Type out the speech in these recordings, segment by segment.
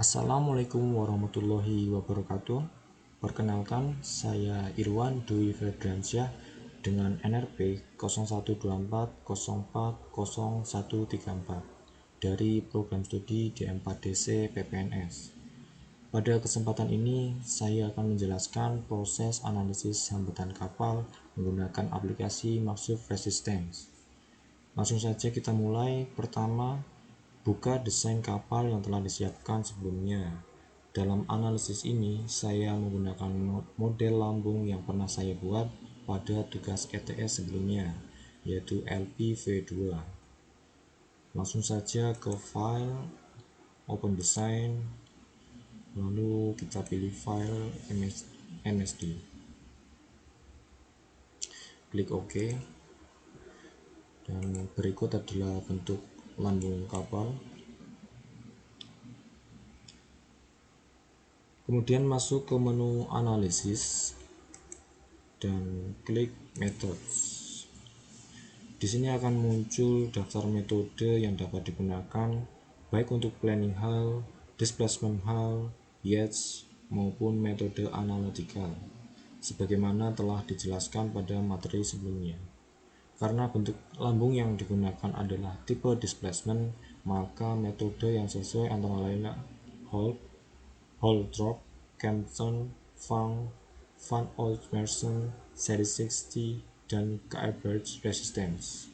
Assalamualaikum warahmatullahi wabarakatuh. Perkenalkan, saya Irwan Dwi Febriansyah dengan NRP 0124040134 dari program studi D4DC PPNS. Pada kesempatan ini, saya akan menjelaskan proses analisis hambatan kapal menggunakan aplikasi Machine Resistance. Langsung saja kita mulai. Pertama, buka desain kapal yang telah disiapkan sebelumnya. Dalam analisis ini, saya menggunakan model lambung yang pernah saya buat pada tugas ETS sebelumnya, yaitu LPV2. Langsung saja ke file, open design, lalu kita pilih file MSD. Klik OK. Dan berikut adalah bentuk lambung kapal. Kemudian masuk ke menu analisis dan klik methods. Di sini akan muncul daftar metode yang dapat digunakan baik untuk planning hull, displacement hull, yachts maupun metode analytical sebagaimana telah dijelaskan pada materi sebelumnya. Karena bentuk lambung yang digunakan adalah tipe displacement, maka metode yang sesuai antara lain Holtrop, Kempton, Van Oltmerson, Series 60, dan K-Bridge Resistance.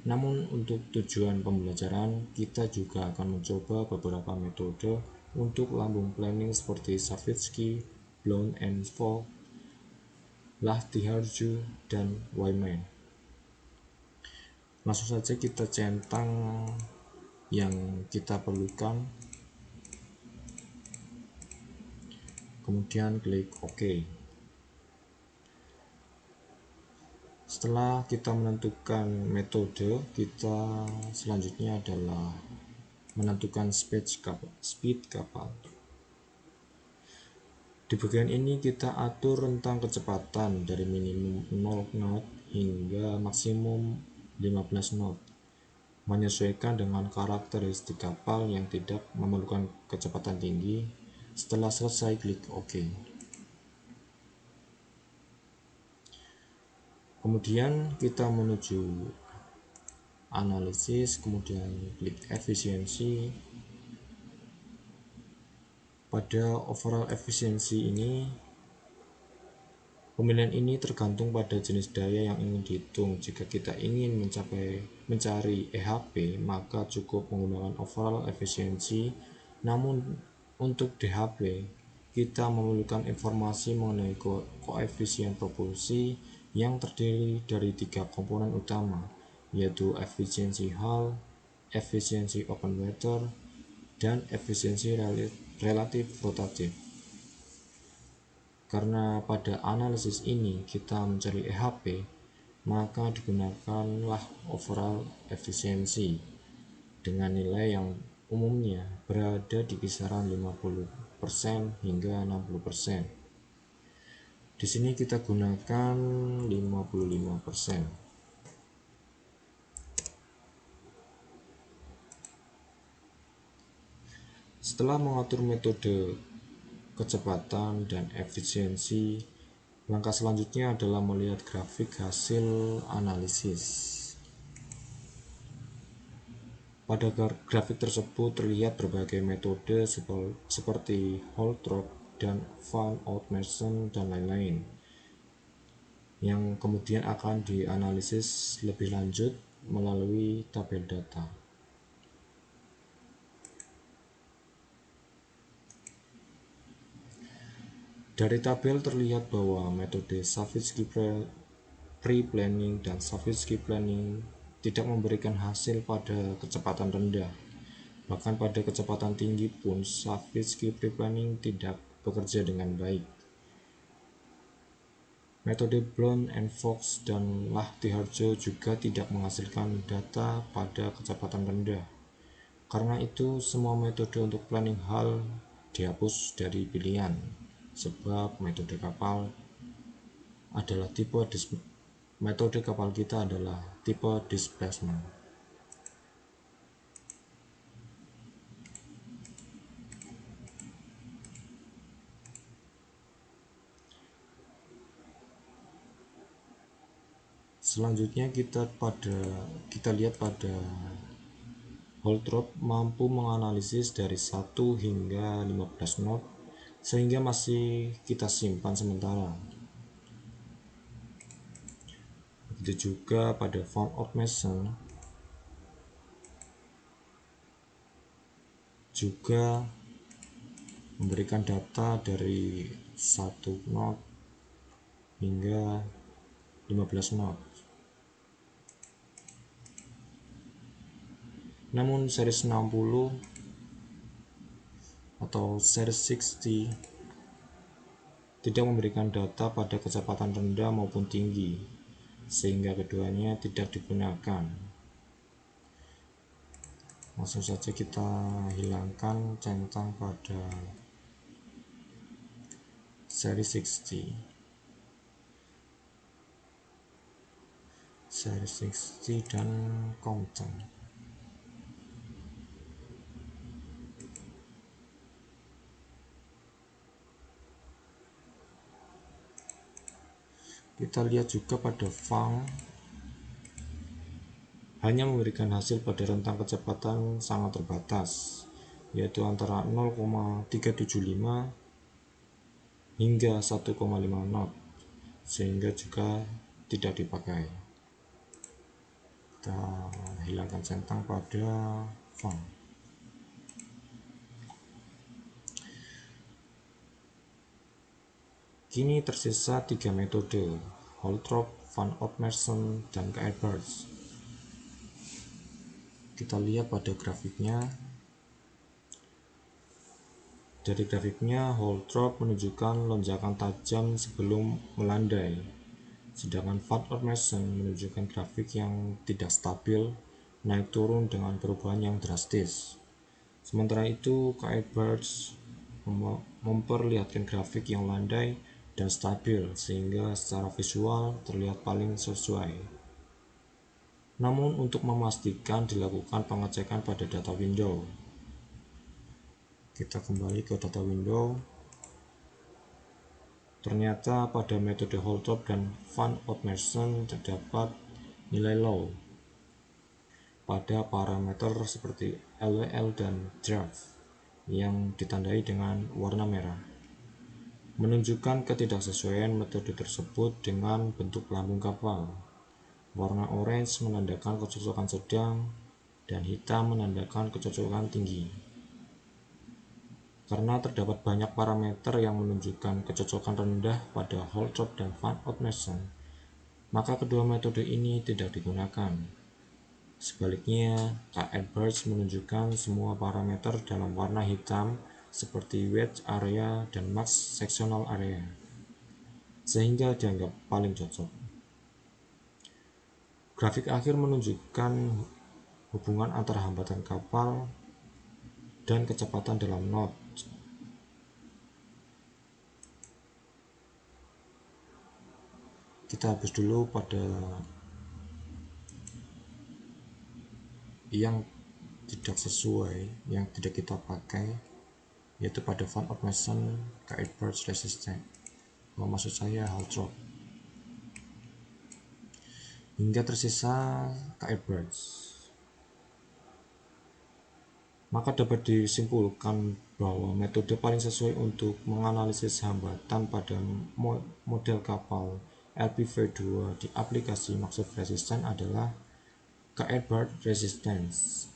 Namun untuk tujuan pembelajaran, kita juga akan mencoba beberapa metode untuk lambung planning seperti Savitsky, Blount and Fogg, Lahtiharju, dan Wyman. Langsung saja kita centang yang kita perlukan. Kemudian klik OK. Setelah kita menentukan metode, kita selanjutnya adalah menentukan speed kapal. Di bagian ini kita atur rentang kecepatan dari minimum 0 knot hingga maksimum 15 knot, menyesuaikan dengan karakteristik kapal yang tidak memerlukan kecepatan tinggi. Setelah selesai, klik OK. Kemudian kita menuju analisis, kemudian klik efisiensi. Pada overall efisiensi ini, pemilihan ini tergantung pada jenis daya yang ingin dihitung. Jika kita ingin mencari EHP, maka cukup menggunakan overall efisiensi. Namun untuk DHP, kita memerlukan informasi mengenai koefisien propulsi yang terdiri dari 3 komponen utama, yaitu efisiensi hull, efisiensi open water, dan efisiensi relatif rotatif. Karena pada analisis ini kita mencari EHP, maka digunakanlah overall efisiensi dengan nilai yang umumnya berada di kisaran 50% hingga 60%. Di sini kita gunakan 55%. Setelah mengatur metode kecepatan dan efisiensi, langkah selanjutnya adalah melihat grafik hasil analisis. Pada grafik tersebut terlihat berbagai metode seperti Holtrop dan Van Oltmerson dan lain-lain, yang kemudian akan dianalisis lebih lanjut melalui tabel data. Dari tabel terlihat bahwa metode Savitsky pre-planning dan Savitsky planning tidak memberikan hasil pada kecepatan rendah. Bahkan pada kecepatan tinggi pun Savitsky pre-planning tidak bekerja dengan baik. Metode Blount and Fogg dan Lahtiharju juga tidak menghasilkan data pada kecepatan rendah. Karena itu, semua metode untuk planning hull dihapus dari pilihan, sebab metode kapal kita adalah tipe displacement. Selanjutnya kita lihat pada Holtrop mampu menganalisis dari 1 hingga 15 not sehingga masih kita simpan sementara. Begitu juga pada Van Mason juga memberikan data dari 1 not hingga 15 not. Namun series 60 atau series 60 tidak memberikan data pada kecepatan rendah maupun tinggi, sehingga keduanya tidak digunakan. Langsung saja kita hilangkan centang pada seri 60. Seri 60 dan Compton. Kita lihat juga pada Fang hanya memberikan hasil pada rentang kecepatan sangat terbatas, yaitu antara 0,375 hingga 1,5 knot, sehingga juga tidak dipakai. Kita hilangkan centang pada Fang. Kini tersisa 3 metode, Holtrop, Van Mason, dan Edwards. Kita lihat pada grafiknya. Dari grafiknya, Holtrop menunjukkan lonjakan tajam sebelum melandai, sedangkan Van Mason menunjukkan grafik yang tidak stabil, naik turun dengan perubahan yang drastis. Sementara itu, Edwards memperlihatkan grafik yang landai dan stabil, sehingga secara visual terlihat paling sesuai. Namun untuk memastikan dilakukan pengecekan pada data window. Kita kembali ke data window. Ternyata pada metode Holtrop dan Van Mason terdapat nilai low pada parameter seperti LWL dan draft yang ditandai dengan warna merah, menunjukkan ketidaksesuaian metode tersebut dengan bentuk lambung kapal. Warna orange menandakan kecocokan sedang dan hitam menandakan kecocokan tinggi. Karena terdapat banyak parameter yang menunjukkan kecocokan rendah pada Holtrop dan Van Mason, maka kedua metode ini tidak digunakan. Sebaliknya, Edwards menunjukkan semua parameter dalam warna hitam seperti wedge area dan max sectional area, sehingga dianggap paling cocok. Grafik akhir menunjukkan hubungan antara hambatan kapal dan kecepatan dalam knot. Kita hapus dulu pada yang tidak sesuai, yang tidak kita pakai, yaitu pada Van Mason, Edwards resistant, maksud saya Holtrop, hingga tersisa Edwards. Maka dapat disimpulkan bahwa metode paling sesuai untuk menganalisis hambatan pada model kapal LPV2 di aplikasi maksud resistan adalah Edwards resistance.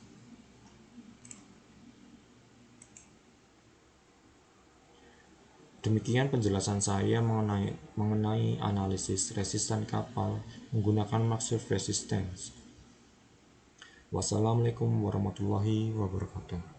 Demikian penjelasan saya mengenai analisis resistan kapal menggunakan maksud resistance. Wassalamualaikum warahmatullahi wabarakatuh.